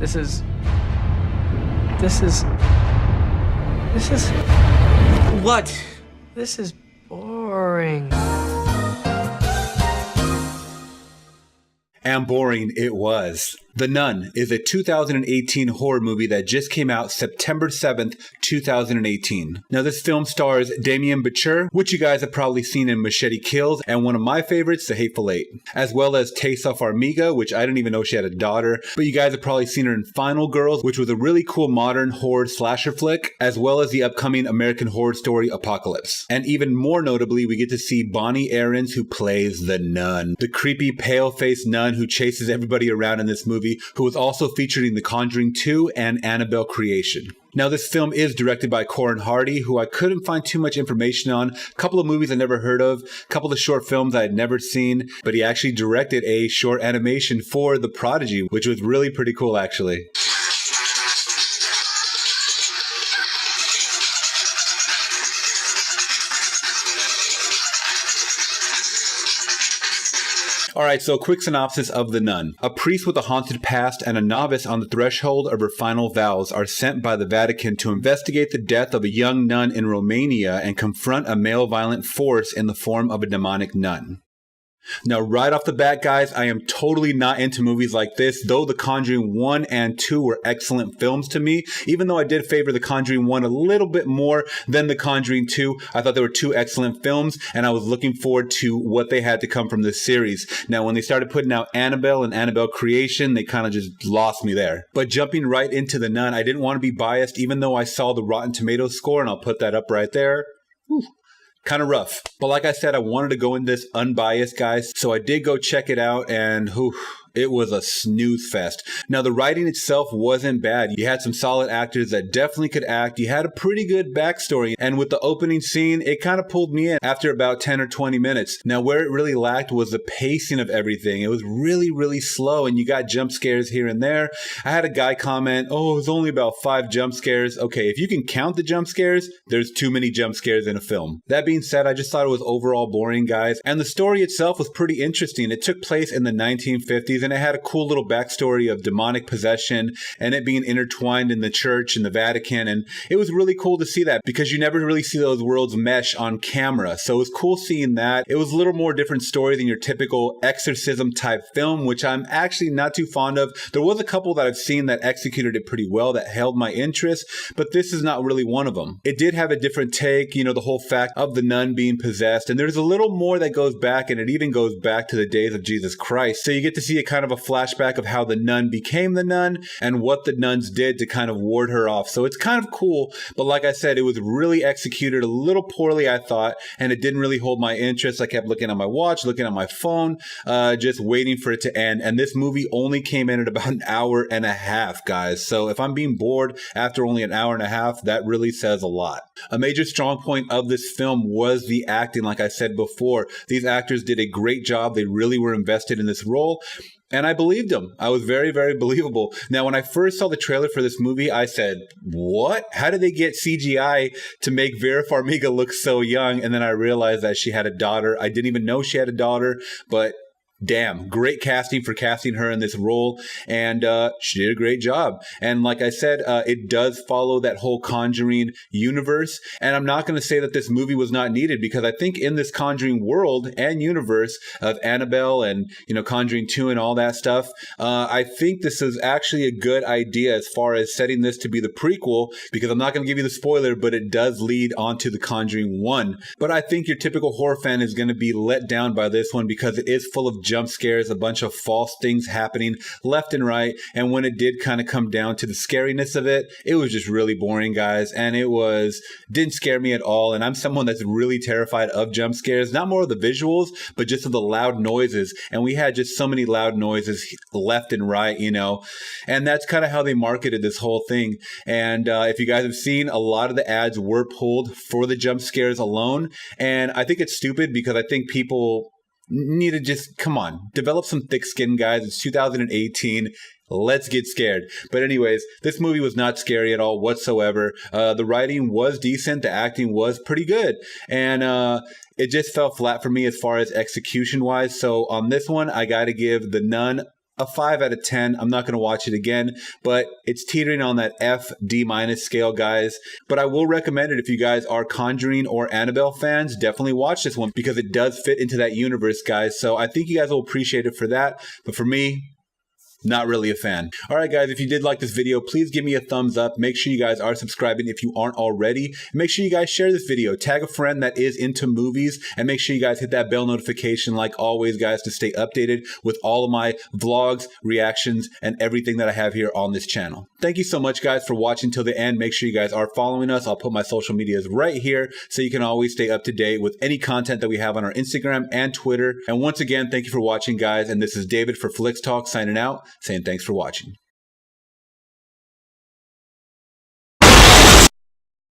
This is... What? This is boring. And boring it was. The Nun is a 2018 horror movie that just came out September 7th, 2018. Now this film stars Damien Bichir, which you guys have probably seen in Machete Kills, and one of my favorites, The Hateful Eight, as well as Tessa Farmiga, which I didn't even know she had a daughter, but you guys have probably seen her in Final Girls, which was a really cool modern horror slasher flick, as well as the upcoming American Horror Story Apocalypse. And even more notably, we get to see Bonnie Aarons, who plays the nun, the creepy pale-faced nun who chases everybody around in this movie, who was also featured in The Conjuring 2 and Annabelle Creation. Now, this film is directed by Corin Hardy, who I couldn't find too much information on. A couple of movies I never heard of, a couple of short films I had never seen, but he actually directed a short animation for The Prodigy, which was really pretty cool, actually. Alright, so a quick synopsis of The Nun. A priest with a haunted past and a novice on the threshold of her final vows are sent by the Vatican to investigate the death of a young nun in Romania and confront a male violent force in the form of a demonic nun. Now, right off the bat, guys, I am totally not into movies like this, though The Conjuring 1 and 2 were excellent films to me. Even though I did favor The Conjuring 1 a little bit more than The Conjuring 2, I thought they were two excellent films, and I was looking forward to what they had to come from this series. Now, when they started putting out Annabelle and Annabelle Creation, they kind of just lost me there. But jumping right into The Nun, I didn't want to be biased, even though I saw the Rotten Tomatoes score, and I'll put that up right there. Whew. Kind of rough. But like I said, I wanted to go in this unbiased, guys. So I did go check it out, and it was a snooze fest. Now, the writing itself wasn't bad. You had some solid actors that definitely could act. You had a pretty good backstory. And with the opening scene, it kind of pulled me in after about 10 or 20 minutes. Now, where it really lacked was the pacing of everything. It was really, really slow, and you got jump scares here and there. I had a guy comment, oh, it was only about 5 jump scares. Okay, if you can count the jump scares, there's too many jump scares in a film. That being said, I just thought it was overall boring, guys. And the story itself was pretty interesting. It took place in the 1950s, and it had a cool little backstory of demonic possession and it being intertwined in the church and the Vatican. And it was really cool to see that because you never really see those worlds mesh on camera. So it was cool seeing that. It was a little more different story than your typical exorcism type film, which I'm actually not too fond of. There was a couple that I've seen that executed it pretty well, that held my interest, but this is not really one of them. It did have a different take, you know, the whole fact of the nun being possessed. And there's a little more that goes back, and it even goes back to the days of Jesus Christ. So you get to see a kind of a flashback of how the nun became the nun and what the nuns did to kind of ward her off. So it's kind of cool, but like I said, it was really executed a little poorly, I thought, and it didn't really hold my interest. I kept looking at my watch, looking at my phone, just waiting for it to end. And this movie only came in at about an hour and a half, guys. So if I'm being bored after only an hour and a half, that really says a lot. A major strong point of this film was the acting, like I said before. These actors did a great job. They really were invested in this role. And I believed him. I was very, very believable. Now, when I first saw the trailer for this movie, I said, what? How did they get CGI to make Vera Farmiga look so young? And then I realized that she had a daughter. I didn't even know she had a daughter, but damn, great casting for casting her in this role, and she did a great job. And like I said, it does follow that whole Conjuring universe, and I'm not going to say that this movie was not needed, because I think in this Conjuring world and universe of Annabelle and, you know, Conjuring 2 and all that stuff, I think this is actually a good idea as far as setting this to be the prequel, because I'm not going to give you the spoiler, but it does lead on to the Conjuring 1. But I think your typical horror fan is going to be let down by this one, because it is full of jump scares, a bunch of false things happening left and right. And when it did kind of come down to the scariness of it, it was just really boring, guys. And didn't scare me at all. And I'm someone that's really terrified of jump scares, not more of the visuals, but just of the loud noises. And we had just so many loud noises left and right, you know, and that's kind of how they marketed this whole thing. And if you guys have seen, a lot of the ads were pulled for the jump scares alone. And I think it's stupid, because I think people need to just, come on, develop some thick skin, guys. It's 2018. Let's get scared. But anyways, this movie was not scary at all whatsoever. The writing was decent. The acting was pretty good. And it just fell flat for me as far as execution wise. So on this one, I got to give The Nun a 5 out of 10. I'm not going to watch it again, but it's teetering on that F, D- scale, guys. But I will recommend it if you guys are Conjuring or Annabelle fans. Definitely watch this one because it does fit into that universe, guys. So I think you guys will appreciate it for that. But for me, not really a fan. All right, guys, if you did like this video, please give me a thumbs up. Make sure you guys are subscribing if you aren't already. And make sure you guys share this video. Tag a friend that is into movies. And make sure you guys hit that bell notification like always, guys, to stay updated with all of my vlogs, reactions, and everything that I have here on this channel. Thank you so much, guys, for watching till the end. Make sure you guys are following us. I'll put my social medias right here so you can always stay up to date with any content that we have on our Instagram and Twitter. And once again, thank you for watching, guys. And this is David for Flix Talk signing out, saying thanks for watching.